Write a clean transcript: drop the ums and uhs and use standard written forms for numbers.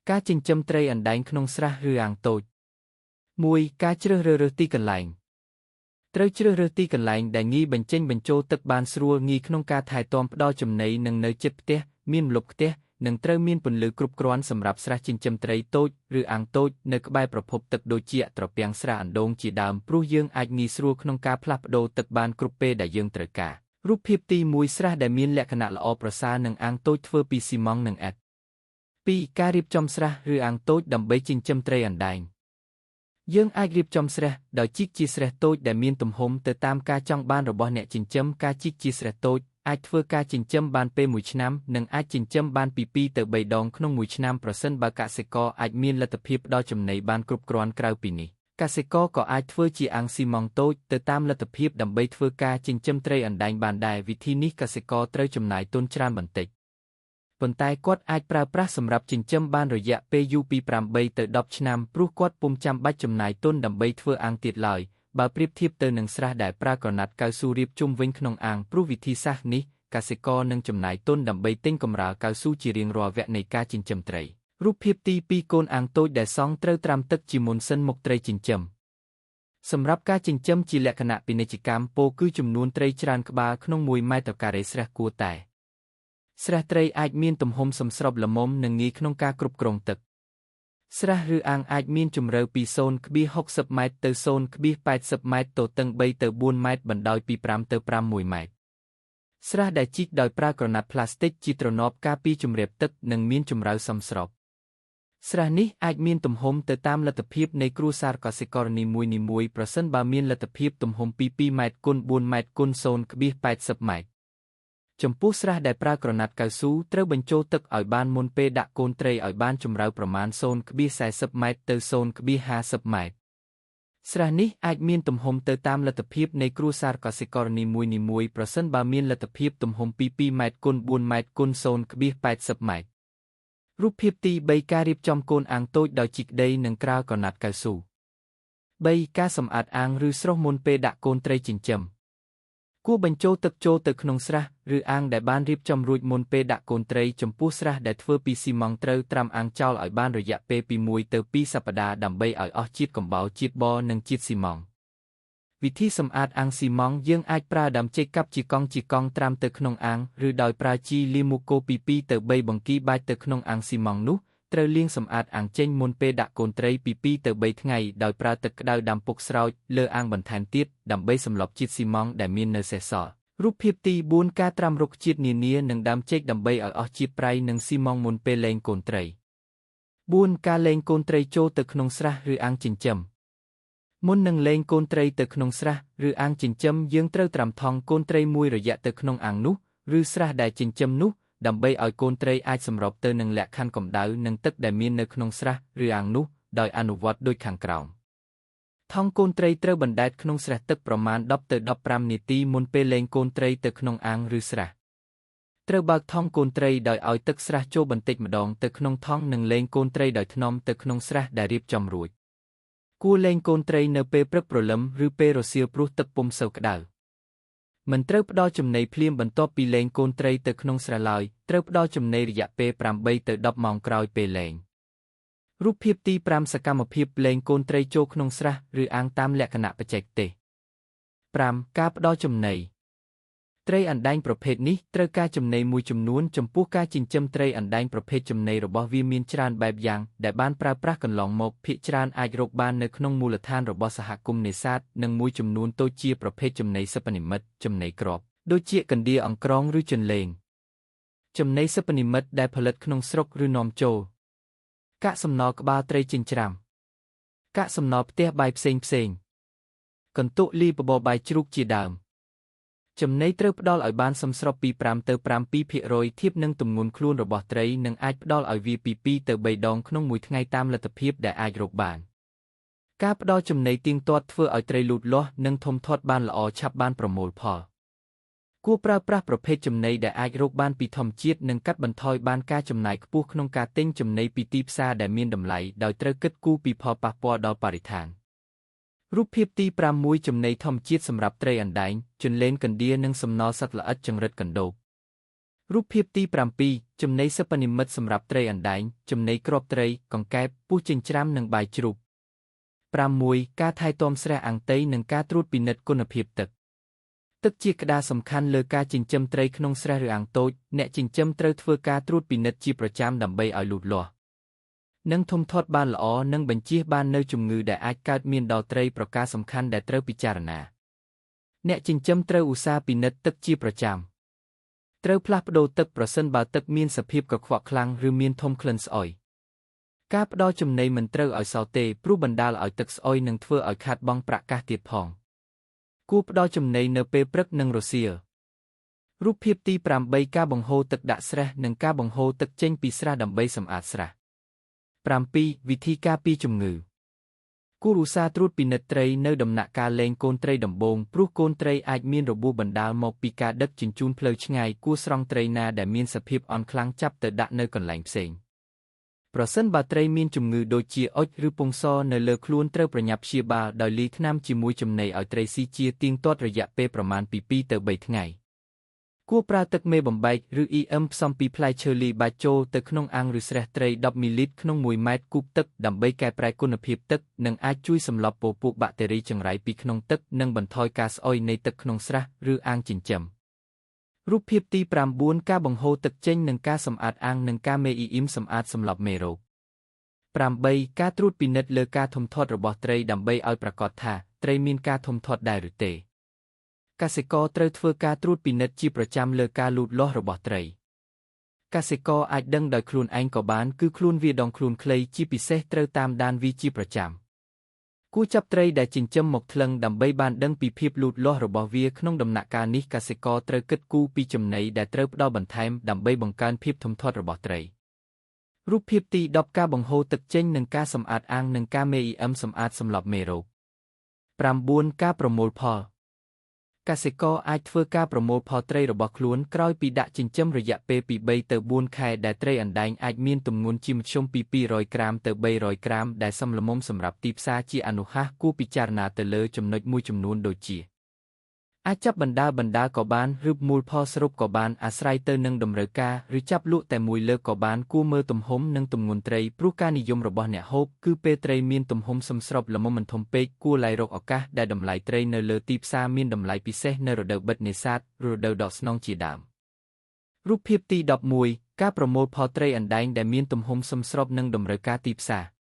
ការចិញ្ចឹមត្រីអណ្ដែងក្នុងស្រះឬអាងតូច 1. ការជ្រើសរើសទីកន្លែង ត្រូវជ្រើសរើសទីកន្លែងដែលងាយបញ្ចេញបញ្ចូលទឹកបានស្រួលងាយក្នុងការថែទាំផ្ដល់ចំណីនិងនៅជិតផ្ទះមានម្លប់ផ្ទះនិងត្រូវមានពន្លឺគ្រប់គ្រាន់សម្រាប់ស្រះចិញ្ចឹមត្រីតូចឬអាងតូចនៅក្បែរប្រភពទឹកដូចជាត្រពាំងស្រះអណ្ដូងជាដើមព្រោះយើងអាចងាយស្រួលក្នុងការផ្លាស់ប្ដូរទឹកបានគ្រប់ពេលដែលយើងត្រូវការរូបភាពទី1ស្រះដែលមានលក្ខណៈល្អប្រសើរនិងអាងតូចធ្វើពីស៊ីម៉ង់និងអ៊ែត 2. ការរៀបចំស្រះឬអាងតូចដើម្បីចិញ្ចឹមត្រីអណ្ដែង យើងអាចរៀបចំស្រះដោយជីកជាស្រះតូចដែលមានទំហំទៅតាមការចង់បានរបស់អ្នកចិញ្ចឹមការជីកជាស្រះតូចអាចធ្វើការចិញ្ចឹមបានពេល1ឆ្នាំនិងអាចចិញ្ចឹមបានពី2ទៅ3ដងក្នុង1ឆ្នាំប្រសិនបើកសិករអាចមានលទ្ធភាពផ្ដល់ចំណីបានគ្រប់គ្រាន់ក្រៅពីនេះកសិករក៏អាចធ្វើជាអាងស៊ីម៉ង់តូចទៅតាមលទ្ធភាពដើម្បីធ្វើការចិញ្ចឹមត្រីអណ្ដែងបានដែរវិធីនេះកសិករត្រូវចំណាយទុនច្រើនបន្តិចប៉ុន្តែគាត់អាចប្រើប្រាស់សម្រាប់ចិញ្ចឹមបានរយៈពេលយូរពី8ទៅ10ឆ្នាំព្រោះគាត់ពុំចាំបាច់ចំណាយទុនដើម្បីធ្វើអាងទៀតឡើយបើប្រៀបធៀបទៅនឹងស្រះដែលប្រើក្រណាត់កៅស៊ូរៀបជុំវិញក្នុងអាងព្រោះវិធីសាស្ត្រនេះកសិករនឹងចំណាយទុនដើម្បីទិញកម្រាលកៅស៊ូជារៀងរាល់វគ្គនៃការចិញ្ចឹមត្រីរូបភាពទី2កូនអាងតូចដែលសង់ត្រូវត្រាំទឹកជាមុនសិនមកត្រីចិញ្ចឹមសម្រាប់ការចិញ្ចឹមជាលក្ខណៈពាណិជ្ជកម្មពោលគឺចំនួនត្រីច្រើនក្បាលក្នុង1ម៉ែត្រការ៉េស្រះគួរតែស្រះត្រីអាចមានទំហំសមស្របល្មមនិងងាយក្នុងការគ្រប់គ្រងទឹកស្រះឬអាងអាចមានជម្រៅពី 0.60 ម៉ែត្រទៅ 0.80 ម៉ែត្រទទឹង3ទៅ4ម៉ែត្របណ្ដោយពី5ទៅ6ម៉ែត្រស្រះដែលជីកដោយប្រើក្រណាត់ផ្លាស្ទិកជាទ្រនាប់ការពារជម្រាបទឹកនិងមានជម្រៅសមស្របស្រះនេះអាចមានទំហំទៅតាមលទ្ធភាពនៃគ្រួសារកសិករនីមួយៗប្រសិនបើមានលទ្ធភាពទំហំពី2ម៉ែត្រគុណ4ម៉ែត្រគុណ 0.80 ម៉ែត្រចំពោះស្រះដែលប្រើក្រណាត់កៅស៊ូត្រូវបញ្ចូលទឹកឲ្យបានមុនពេលដាក់កូនត្រីឲ្យបានជម្រៅប្រមាណ 0.40 ម៉ែត្រទៅ 0.50 ម៉ែត្រស្រះនេះអាចមានទំហំទៅតាមលទ្ធភាពនៃគ្រួសារកសិករនីមួយៗប្រសិនបើមានលទ្ធភាពទំហំពី2ម៉ែត្រគុណ4ម៉ែត្រគុណ 0.80 ម៉ែត្ររូបភាពទី3ការរៀបចំកូនអាងតូចដោយជីកដីនិងក្រាលក្រណាត់កៅស៊ូ 3. ការសម្អាតអាងឬស្រោះមុនពេលដាក់កូនត្រីចិញ្ចឹមគួរបញ្ចូលទឹកចូលទៅក្នុងស្រះឬអាងដែលបានរៀបចំរួចមុនពេលដាក់កូនត្រីចំពោះស្រះដែលធ្វើពីស៊ីម៉ង់ត្រូវត្រាំអាងចោលឲ្យបានរយៈពេលពី1ទៅ2សប្តាហ៍ដើម្បីឲ្យអស់ជាតិកំបោរជាតិបរនិងជាតិស៊ីម៉ង់វិធីសម្អាតអាងស៊ីម៉ង់យើងអាចប្រើដាំចេកកាប់ជាកង់ត្រាំទៅក្នុងអាងឬដោយប្រើជីលាងមូកូពី2ទៅ3បង្គីបាច់ទៅក្នុងអាងស៊ីម៉ង់នោះត្រូវលាងសម្អាតអាងចេញមុនពេលដាក់កូនត្រីពី2ទៅ3ថ្ងៃដោយប្រើទឹកក្តៅដាំពុកស្រោចលើអាងបន្ថែមទៀតដើម្បីសម្លប់ជាតិស៊ីម៉ង់ដែលមាននៅសេសសល់រូបភាពទី4ការត្រាំរុក្ខជាតិនានានិងដាំចេកដើម្បីឲ្យអស់ជាតិប្រៃនិងស៊ីម៉ង់មុនពេលលែងកូនត្រី 4. ការលែងកូនត្រីចូលទៅក្នុងស្រះឬអាងចិញ្ចឹមមុននឹងលែងកូនត្រីទៅក្នុងស្រះឬអាងចិញ្ចឹមយើងត្រូវត្រាំថង់កូនត្រីមួយរយៈទៅក្នុងអាងនោះឬស្រះដែលចិញ្ចឹមនោះដើម្បីឲ្យកូនត្រីអាចសម្របទៅនឹងលក្ខខណ្ឌកម្ដៅនិងទឹកដែលមាននៅក្នុងស្រះឬអាងនោះដោយអនុវត្តដូចខាងក្រោមថង់កូនត្រីត្រូវបណ្ដែតក្នុងស្រះទឹកប្រមាណ10ទៅ15នាទីមុនពេលលែងកូនត្រីទៅក្នុងអាងឬស្រះត្រូវបើកថង់កូនត្រីដោយឲ្យទឹកស្រះចូលបន្តិចម្ដងទៅក្នុងថង់និងលែងកូនត្រីដោយថ្នមទៅក្នុងស្រះដែលរៀបចំរួចគួរលែងកូនត្រីនៅពេលព្រឹកព្រលឹមឬពេលរសៀលព្រោះទឹកពុំសូវក្តៅមិនត្រូវផ្ដល់ចំណីភ្លាមបន្ទាប់ពីលែងកូនត្រីទៅក្នុងស្រះឡើយត្រូវផ្ដល់ចំណីរយៈពេល8ទៅ10ម៉ោងក្រោយពេលលែងរូបភាពទី5សកម្មភាពលែងកូនត្រីចូលក្នុងស្រះឬអាងតាមលក្ខណៈបច្ចេកទេស 5. ការផ្ដល់ចំណីត្រីអណ្ដែងប្រភេទនេះត្រូវការចំណីមួយចំនួនចំពោះការចិញ្ចឹមត្រីអណ្ដែងប្រភេទចំណីរបស់វាមានច្រើនបែបយ៉ាងដែលបានប្រើប្រាស់កន្លងមកភាគច្រើនអាចរកបាននៅក្នុងមូលដ្ឋានរបស់សហគមន៍នេសាទនិងមួយចំនួនតូចជាប្រភេទចំណីសិប្បនិម្មិតចំណីគ្រាប់ដូចជាកណ្ដៀរអង្ក្រងឬចន្លេងចំណីសិប្បនិម្មិតដែលផលិតក្នុងស្រុកឬនាំចូលកាកសំណល់ក្បាលត្រីចិញ្ច្រាំកាកសំណល់ផ្ទះបាយផ្សេងកន្ទក់លីបបរបាយជ្រូកជាដើមចំណីត្រូវផ្ដល់ឲ្យបានសមស្របពី5ទៅ7% ធៀបនឹងទម្ងន់ខ្លួនរបស់ត្រីនិងអាចផ្ដល់ឲ្យវាពី2ទៅ3ដងក្នុងមួយថ្ងៃតាមលទ្ធភាពដែលអាចរកបានការផ្ដល់ចំណីទៀងទាត់ធ្វើឲ្យត្រីលូតលាស់និងធំធាត់បានល្អឆាប់បានប្រមូលផលគួរប្រើប្រាស់ប្រភេទចំណីដែលអាចរកបានពីធម្មជាតិនិងកាត់បន្ថយបានការចំណាយខ្ពស់ក្នុងការទិញចំណីពីទីផ្សារដែលមានតម្លៃដោយត្រូវគិតគូរពីផលប៉ះពាល់ដល់បរិស្ថានរូបភាពទី6ចំណីធម្មជាតិសម្រាប់ត្រីអណ្ដែងជន្លេងកណ្ដៀរនិងសំណល់សត្វល្អិតចង្រិតកណ្ដូប រូបភាពទី7ចំណីសិប្បនិម្មិតសម្រាប់ត្រីអណ្ដែងចំណីគ្រាប់ត្រីកង្កែបពស់ចិញ្ច្រាំនិងបាយជ្រូក6ការថែទាំស្រះអាំងតៃនិងការត្រួតពិនិត្យគុណភាពទឹកទឹកជាក្តារសំខាន់លើការចិញ្ចឹមត្រីក្នុងស្រះឬអាងតូចអ្នកចិញ្ចឹមត្រូវធ្វើការត្រួតពិនិត្យជាប្រចាំដើម្បីឲ្យលូតលាស់និងធំធាត់បានល្អនិងបញ្ជៀសបាននូវជំងឺដែលអាចកើតមានដល់ត្រីប្រការសំខាន់ដែលត្រូវពិចារណាអ្នកចិញ្ចឹមត្រូវឧស្សាហ៍ពិនិត្យទឹកជាប្រចាំត្រូវផ្លាស់ប្ដូរទឹកប្រសិនបើទឹកមានសភាពកខ្វក់ខ្លាំងឬមានធំក្លិនស្អុយការផ្ដល់ចំណីមិនត្រូវឲ្យសោទេព្រោះបណ្ដាលឲ្យទឹកស្អុយនិងធ្វើឲ្យខាតបង់ប្រាក់កាសទៀតផងគួរផ្ដល់ចំណីនៅពេលព្រឹកនិងរសៀលរូបភាពទី8ការបង្ហូរទឹកដាក់ស្រះនិងការបង្ហូរទឹកចេញពីស្រះដើម្បីសម្អាតស្រះ7វិធីការពារជំងឺគួរឧស្សាហ៍ត្រួតពិនិត្យត្រីនៅដំណាក់កាលលែងកូនត្រីដំបូងព្រោះកូនត្រីអាចមានរបួសបណ្ដាលមកពីការដឹកជញ្ជូនផ្លូវឆ្ងាយគួរស្រង់ត្រីណាដែលមានសភាពអន់ខ្លាំងចាប់ទៅដាក់នៅកន្លែងផ្សេងប្រសិនបើត្រីមានជំងឺដូចជាអុចឬពងសនៅលើខ្លួនត្រូវប្រញាប់ព្យាបាលដោយលាយថ្នាំជាមួយចំណីឲ្យត្រីស៊ីជាទៀងទាត់រយៈពេលប្រមាណពី2ទៅ3ថ្ងៃគួរប្រើទឹកមេបំបែកឬ EM ផ្សំពីផ្លែឈើលីបាច់ចូលទៅក្នុងអាងឬស្រះត្រី10មីលីលីត្រក្នុង1ម៉ែត្រគូបទឹកដើម្បីកែប្រែគុណភាពទឹកនិងអាចជួយសម្លាប់ពពួកបាក់តេរីចង្រៃពីក្នុងទឹកនិងបន្ថយការស្អុយនៃទឹកក្នុងស្រះឬអាងចិញ្ចឹមរូបភាពទី9ការបង្ហូរទឹកចេញនិងការសម្អាតអាងនិងការមេអ៊ីអ៊ីមសម្អាតសម្លាប់មេរោគ8ការត្រួតពិនិត្យលើការធំធាត់របស់ត្រីដើម្បីឲ្យប្រាកដថាត្រីមានការធំធាត់ដែរឬទេកសិករត្រូវធ្វើការត្រួតពិនិត្យជាប្រចាំលើការលូតលាស់របស់ត្រីកសិករអាចដឹងដោយខ្លួនឯងក៏បានគឺខ្លួនវាដងខ្លួនខ្លីជាពិសេសត្រូវតាមដានវាជាប្រចាំគួរចាប់ត្រីដែលចិញ្ចឹមមកថ្លឹងដើម្បីបានដឹងពីភាពលូតលាស់របស់វាក្នុងដំណាក់កាលនេះកសិករត្រូវគិតគូរពីចំណីដែលត្រូវផ្ដល់បន្ថែមដើម្បីបង្កើនភាពធំធាត់របស់ត្រីរូបភាពទី10ការបង្ហូរទឹកចេញនិងការសម្អាតអាងនិងការមេEMសម្អាតសម្លាប់មេរោគ9ការប្រមូលផលកសិករអាចធ្វើការប្រមូលផលត្រីរបស់ខ្លួនក្រោយពីដាក់ចិញ្ចឹមរយៈពេលពី3ទៅ4ខែដែលត្រីអណ្ដែងអាចមានទម្ងន់ជាមធ្យមពី200ក្រាមទៅ300ក្រាមដែលសមល្មមសម្រាប់ទីផ្សារជាអនុហាសគួរពិចារណាទៅលើចំណុចមួយចំនួនដូចជាអាចចាប់បណ្ដាលក៏បានឬមូលផលសរុបក៏បានអាស្រ័យទៅនឹងតម្រូវការឬចាប់លក់តែមួយលើកក៏បានគួរមើលទំហំនិងទម្ងន់ត្រីព្រោះការនិយមរបស់អ្នកហូបគឺពេលត្រីមានទំហំសមស្របល្មមមិនធំពេកគួរឡាយរកឱកាសដែលតម្លៃត្រីនៅលើទីផ្សារមានតម្លៃពិសេសនៅរដូវបិទនេសាទឬរដូវដកស្នងជាដើមរូបភាពទី11ការប្រមូលផលត្រីអណ្ដែងដែលមានទំហំសមស្របនឹងតម្រូវការទីផ្សារ